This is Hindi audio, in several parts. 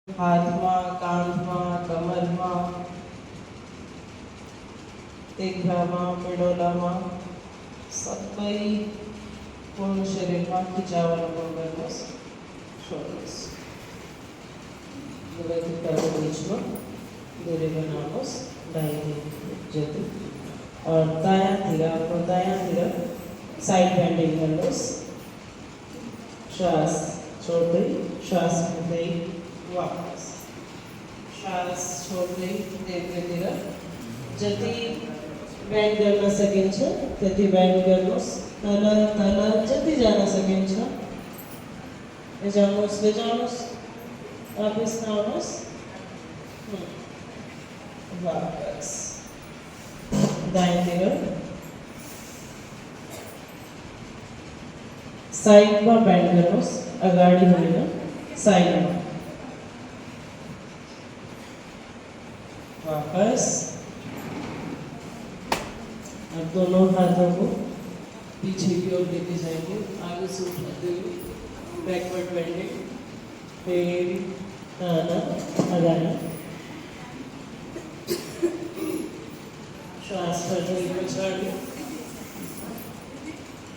હાથમાં કાંધમાં કમરમાં તેઘરામાં પેડોલામાં સત્વઈ પૂર્ણ શરીરમાં ખીચાવાનો પણ શોધીશ बीच में दूरी बनावोस दाहिनी जति और दायां धीरा साइड बेंडिंग कर लो श्वास छोड़ दे श्वास में दे वापस श्वास छोड़ दे धीरे धीरे जति बेंड करना सके छे तति बेंड कर लो तला जति जाना सके छे ले जामोस वापस नामोस वापस दाएं तरफ साइड में बेंड करो अगाड़ी होने साइड में वापस अब दोनों हाथों को पीछे की ओर लेके जाएंगे आगे से उठाते हुए बैकवर्ड बेंडिंग फिर ताना अगाड़ी श्वास पर पछाड़ी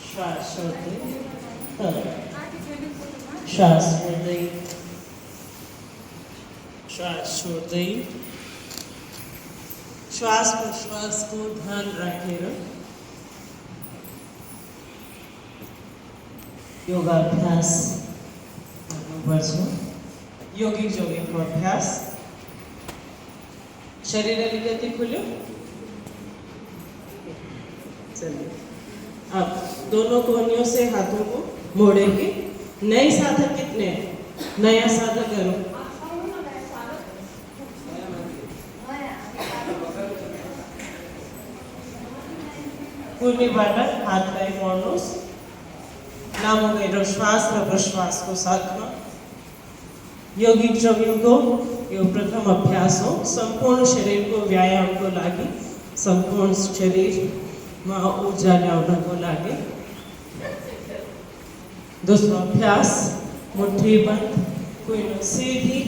श्वास छोड़ते श्वास छोड़ते श्वास छोड़ते श्वास प्रश्वास को ध्यान रखें योगाभ्यास योगिक जोगिक अभ्यास शरीर गति खुलो चलिए अब दोनों कोहनियों से हाथों को मोड़ेंगे नए साधक कितने नया साधक करो पूर्वी बाटा हाथ लाए मोड़नोस नामो गए श्वास और प्रश्वास को साथ में योगिक जोगिक को यो प्रथम अभ्यास हो संपूर्ण शरीर को व्यायाम को लागे संपूर्ण शरीर में ऊर्जा लाने को लागे दूसरा अभ्यास मुट्ठी बंद कोई सीधी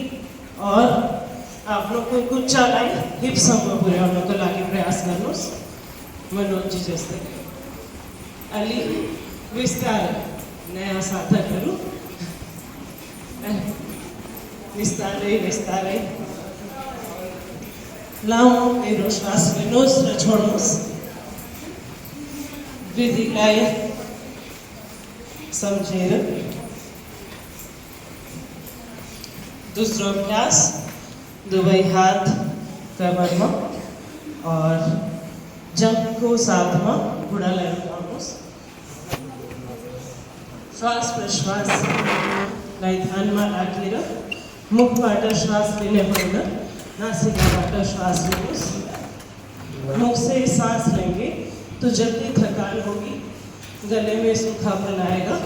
और आप लोग कोई कुछ चलाए हिप्स में पूरे होने को लागे प्रयास करनो मनोज जी जैसे अली विस्तार नया साधक करूँ विस्तार लाओ मेरो श्वास लेनोस र छोड्नुहोस् विधिलाई समझेर दूसरा अभ्यास दुवै हाथ कमर में और जंप को साथ में घुड़ा लगाउनुहोस् श्वास प्रश्वास ध्यान में राखेर मुखबाट श्वास लेने पड़ेगा नासिकाबाट श्वास लेनुहोस् मुख से सांस लेंगे तो जल्दी थकान होगी गले में सूखापन आएगा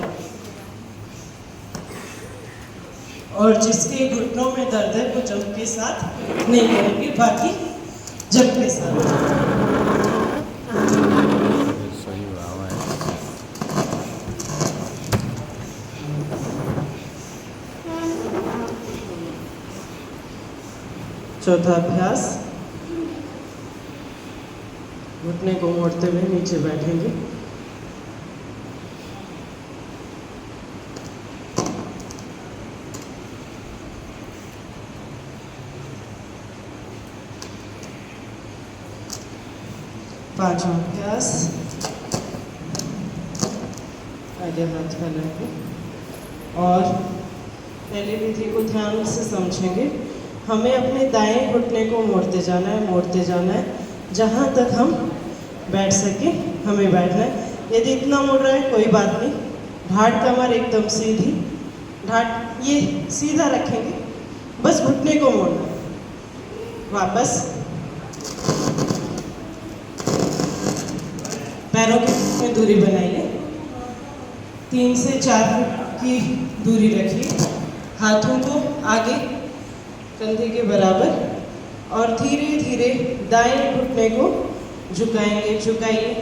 और जिसके घुटनों में दर्द है वो जंप के साथ नहीं करेंगे बाकी जंप के साथ चौथा अभ्यास घुटने को मोड़ते हुए नीचे बैठेंगे पांचवा अभ्यास आगे हाथ फैलाएंगे और पहले विधि को ध्यान से समझेंगे हमें अपने दाएं घुटने को मोड़ते जाना है जहाँ तक हम बैठ सके हमें बैठना है यदि इतना मुड़ रहा है कोई बात नहीं ढाट कमर एकदम सीधी ढाट ये सीधा रखेंगे बस घुटने को मोड़ना है वापस पैरों की दूरी बनाइए 3 से 4 फुट की दूरी रखिए हाथों को आगे कंधे के बराबर और धीरे धीरे दाएं घुटने को झुकाइए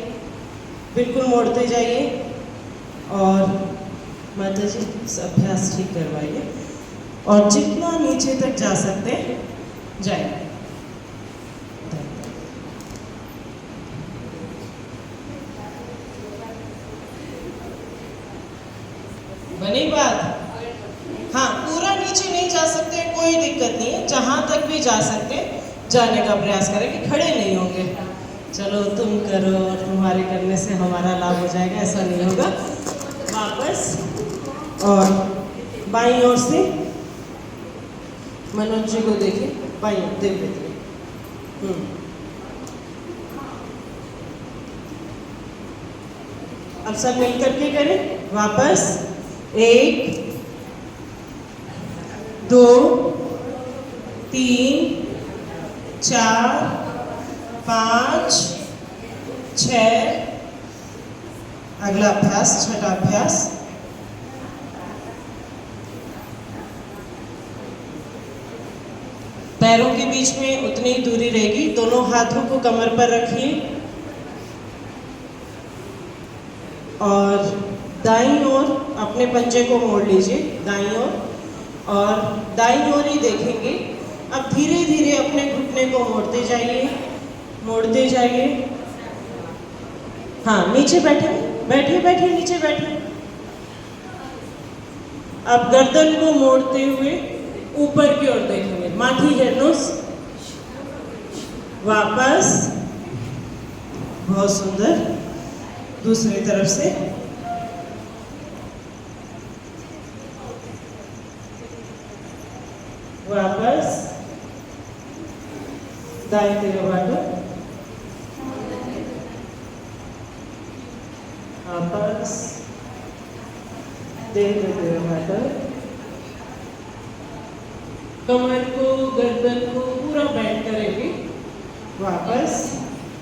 बिल्कुल मोड़ते जाइए और माता जी अभ्यास ठीक करवाइए और जितना नीचे तक जा सकते हैं जाए। बनी बात? हाँ, पूरा नीचे नहीं जा सकते, कोई दिक्कत नहीं है, जहां तक भी जा सकते जाने का प्रयास करें कि खड़े नहीं होंगे। चलो तुम करो और तुम्हारे करने से हमारा लाभ हो जाएगा, ऐसा नहीं होगा। वापस और बाईं ओर से मनोज जी को देखिए, बाईं ओर देख देखिए। अब सब मिलकर के करें। वापस 1 2 3 4 5 6। अगला अभ्यास, छठा अभ्यास। पैरों के बीच में उतनी ही दूरी रहेगी। दोनों हाथों को कमर पर रखिए और दाईं ओर अपने पंजे को मोड़ लीजिए, दाईं ओर, और दाईं ओर ही देखेंगे। अब धीरे धीरे अपने घुटने को मोड़ते जाइए, मोड़ते जाइए। हाँ, नीचे बैठे बैठे बैठे नीचे बैठे। अब गर्दन को मोड़ते हुए ऊपर की ओर देखेंगे, माथी है नोस। वापस, बहुत सुंदर। दूसरी तरफ से वापस, दाएं तेरे बाटो, वापस, दे तेरे बाटो। कमर को, गर्दन को पूरा बेंड करेंगे। वापस,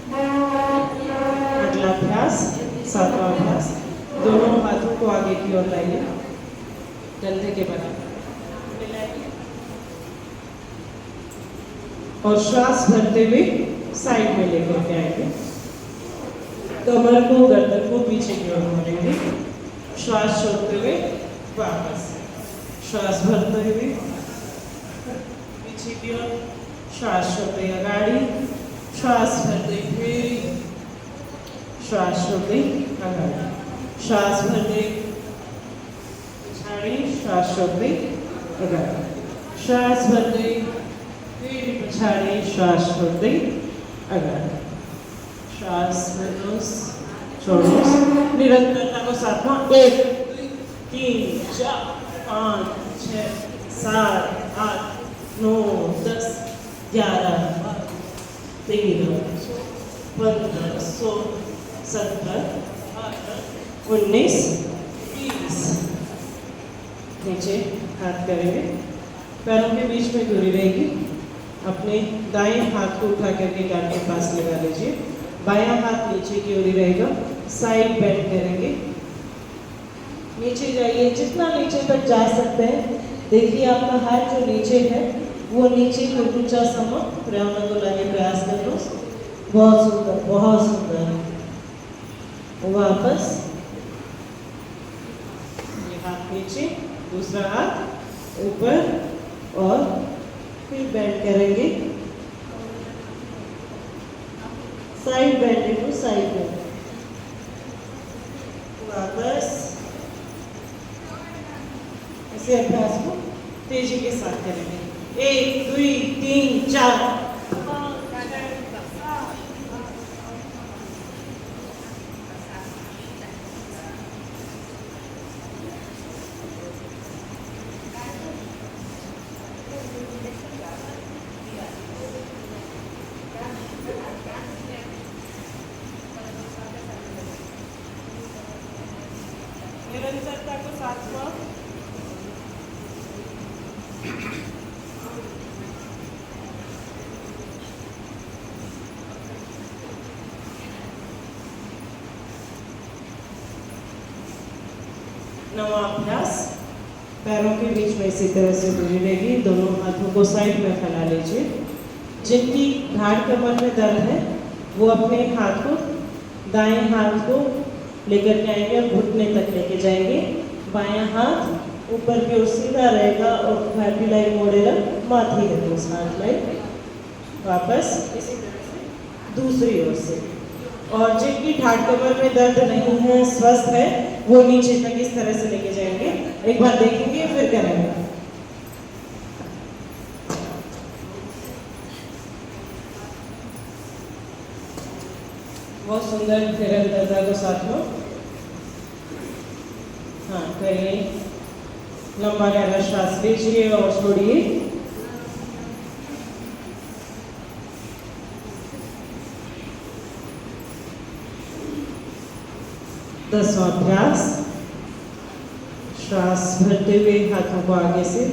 अगला अभ्यास, सातवां अभ्यास। दोनों हाथों को आगे की ओर लाइए, कंधे के बराबर, और श्वास भरते हुए साइड में लेकर के आएंगे। कमर को, गर्दन को पीछे की ओर मोड़ेंगे। श्वास छोड़ते हुए वापस, श्वास भरते हुए पीछे की ओर, श्वास छोड़ते हुए आगे, श्वास भरते हुए, श्वास छोड़ते आगे, श्वास भरते पिछाड़ी, श्वास छोड़ते आगे, श्वास भरते पिछाड़ी, श्वास छोड़ते आगे, श्वास भरो, छोड़ो। निरंतरता को साथ में 1 2 3 4 5 6 7 8 9 10 11 13 15 16 17 18 19 20। नीचे हाथ करेंगे, पैरों के बीच में दूरी रहेगी। अपने दाएं हाथ को उठा करके कान के पास लगा लीजिए। बायां हाथ नीचे की ओर रहेगा। साइड बेंड करेंगे, नीचे जाइए, जितना नीचे तक जा सकते हैं। देखिए आपका हाथ जो नीचे है वो नीचे को ऊंचा समा प्रेरणा को लाने प्रयास कर लो। बहुत सुंदर, बहुत सुंदर। वापस, ये हाथ नीचे, दूसरा हाथ ऊपर, और फिर बेंड करेंगे। साइड बेंडिंग को साइड बेंड। वापस, इसे अभ्यास को तेजी के साथ करेंगे। 1 2 3 4। निरंतरता को साथवा। नवा अभ्यास, पैरों के बीच में इसी तरह से दूरी रहेगी। दोनों हाथों को साइड में फैला लीजिए। जिनकी घाड़ कमर में दर्द है वो अपने हाथ को, दाएं हाथ को लेकर के आएंगे और घुटने तक लेके जाएंगे। बायां हाथ ऊपर की ओर सीधा रहेगा और घाटी लाइन मोड़ेगा माथी है तो हाथ लाइन वापस इसी तरह से दूसरी ओर से। और जिनकी ठाट कमर में दर्द नहीं है, स्वस्थ है, वो नीचे तक इस तरह से लेके जाएंगे। एक बार देखेंगे फिर करेंगे। बहुत सुंदर निरंतरता को साथ में। हाँ करिए, लंबा गहरा श्वास लीजिए और छोड़िए। 10वां अभ्यास। श्वास भरते हुए हाथों को आगे से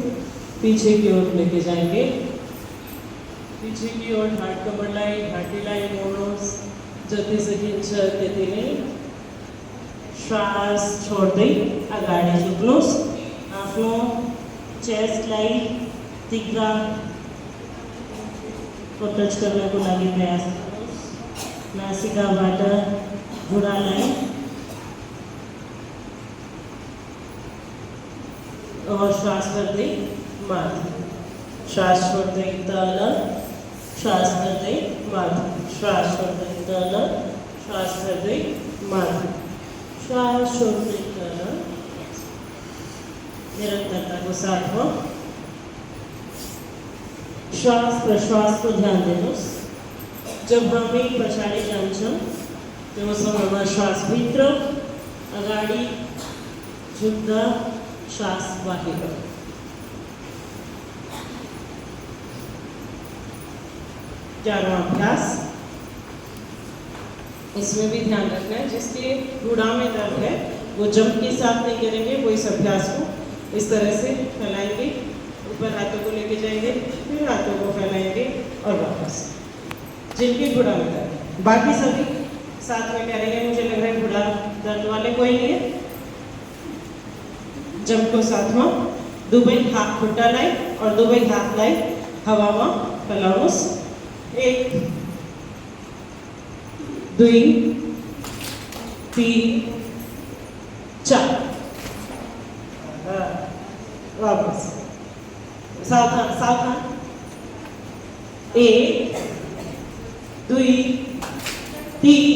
पीछे की ओर लेके जाएंगे। पीछे की ओर हाथ कमर लाइन, घाटी लाइन मोड़ो जति सकिन्छ त्यति नै। श्वास छोड्दै अगाडि झुक्नुहोस्। आफ्नो चेस्टलाई तिघ्रा टच गर्नको लागि प्रयास गर्नुहोस्। नासिकाबाट घुँडालाई और श्वास भर्दै माथि, श्वास छोड्दै तल, श्वास भर्दै माथि, श्वास छोड्दै तल, श्वास भर्दै माथि, श्वास छोड्दै तल। निरंतरता को साथ हो। श्वास प्रश्वास को ध्यान दिनुहोस्। जब हामी पछाडि जान्छौँ त्यो समयमा श्वास भित्र, अगाडि झुक्दा श्वास बाहिर। ग्यारहवां अभ्यास। इसमें भी ध्यान रखना है, जिसके गुड़ा में दर्द है वो जंप के साथ नहीं करेंगे, वो इस अभ्यास को इस तरह से फैलाएंगे, ऊपर हाथों को लेके जाएंगे, फिर हाथों को फैलाएंगे और वापस। जिनके गुड़ा में दर्द है, बाकी सभी साथ में करेंगे। मुझे लग रहा है गुड़ा दर्द वाले कोई नहीं है। जंप को साथ में दुबई हाथ खुट्टा लाई और दुबई हाथ लाई हवा में फैलाउनुहोस्। 1 2 3 4। वापस सावधान सावधान। 1 2 3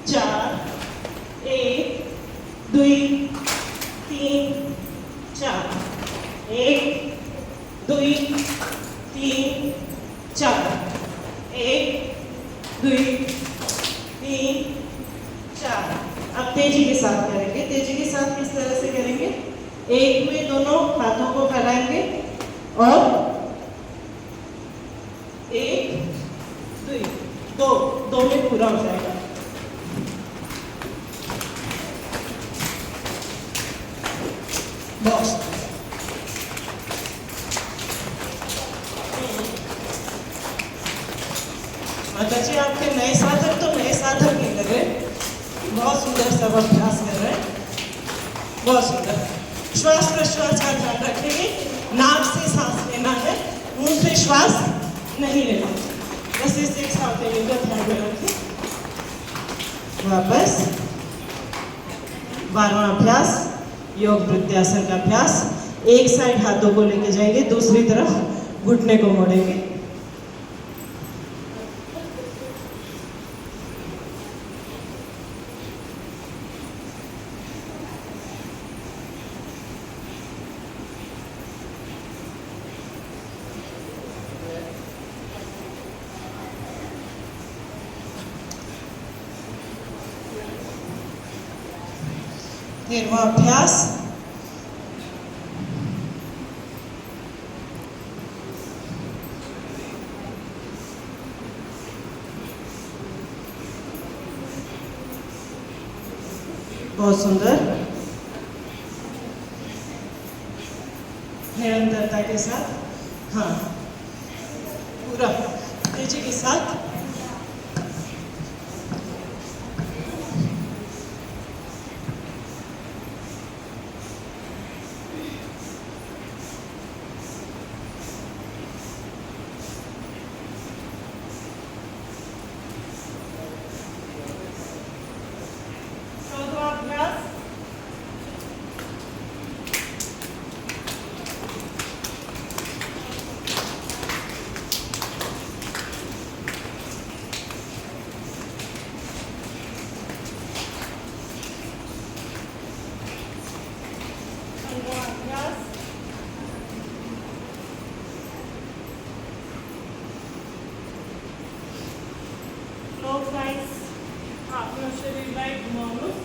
4। 1 2 3 4। 1 2 3 4। 1 2 3 4। अब तेजी के साथ करेंगे। तेजी के साथ किस तरह से करेंगे? एक में दोनों हाथों को फैलाएंगे और 1 2 दो में पूरा हो जाएगा। बॉक्स माता जी, आपके नए साधक तो नए साधक नहीं लग रहे, बहुत सुंदर सब अभ्यास कर रहे हैं, बहुत सुंदर। श्वास प्रश्वास का ध्यान रखेंगे। नाक से सांस लेना है, मुंह से श्वास नहीं लेना। बस इस एक सावधानी का ध्यान में रखें। वापस 12वां अभ्यास, योग वृत्यासन का अभ्यास। एक साइड हाथों को लेके जाएंगे, दूसरी तरफ घुटने को मोड़ेंगे। तेरहवां अभ्यास, बहुत सुंदर। निरंतरता के साथ, हाँ पूरा तेजी के साथ। घुमाउनुहोस्,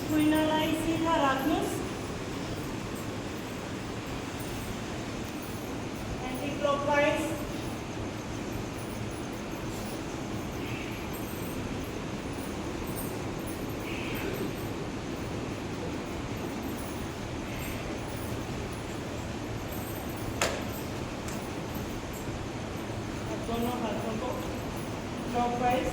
कुइनालाई सिधा राख्नुहोस्, एन्टी क्लकवाइज, दोनों हाथों को क्लॉकवाइज,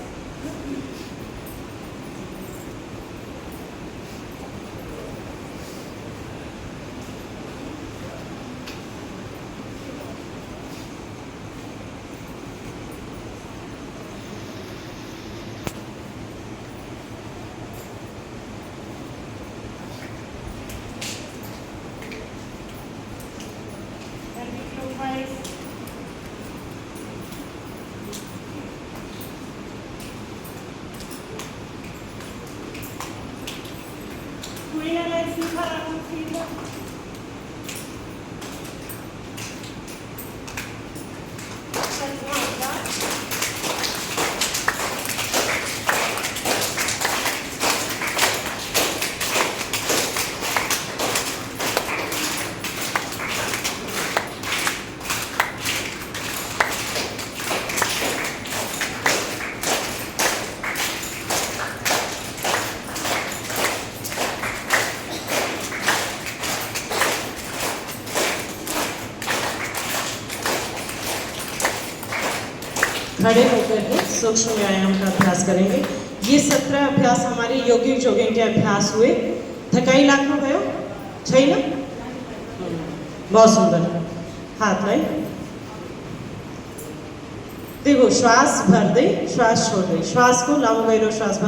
एंटी क्लॉकवाइज, कुइनालाई सिधा राख्नुहोस्, सिधा, खड़े होकर के सूक्ष्म व्यायाम का अभ्यास करेंगे। ये 17 अभ्यास हमारे यौगिक जोगिंग के अभ्यास हुए। थकाई लाग्नु भयो छैन? बहुत सुंदर। हाथ लाई, देखो श्वास भर्दै श्वास छोड्दै, श्वास को लामो गहिरो श्वास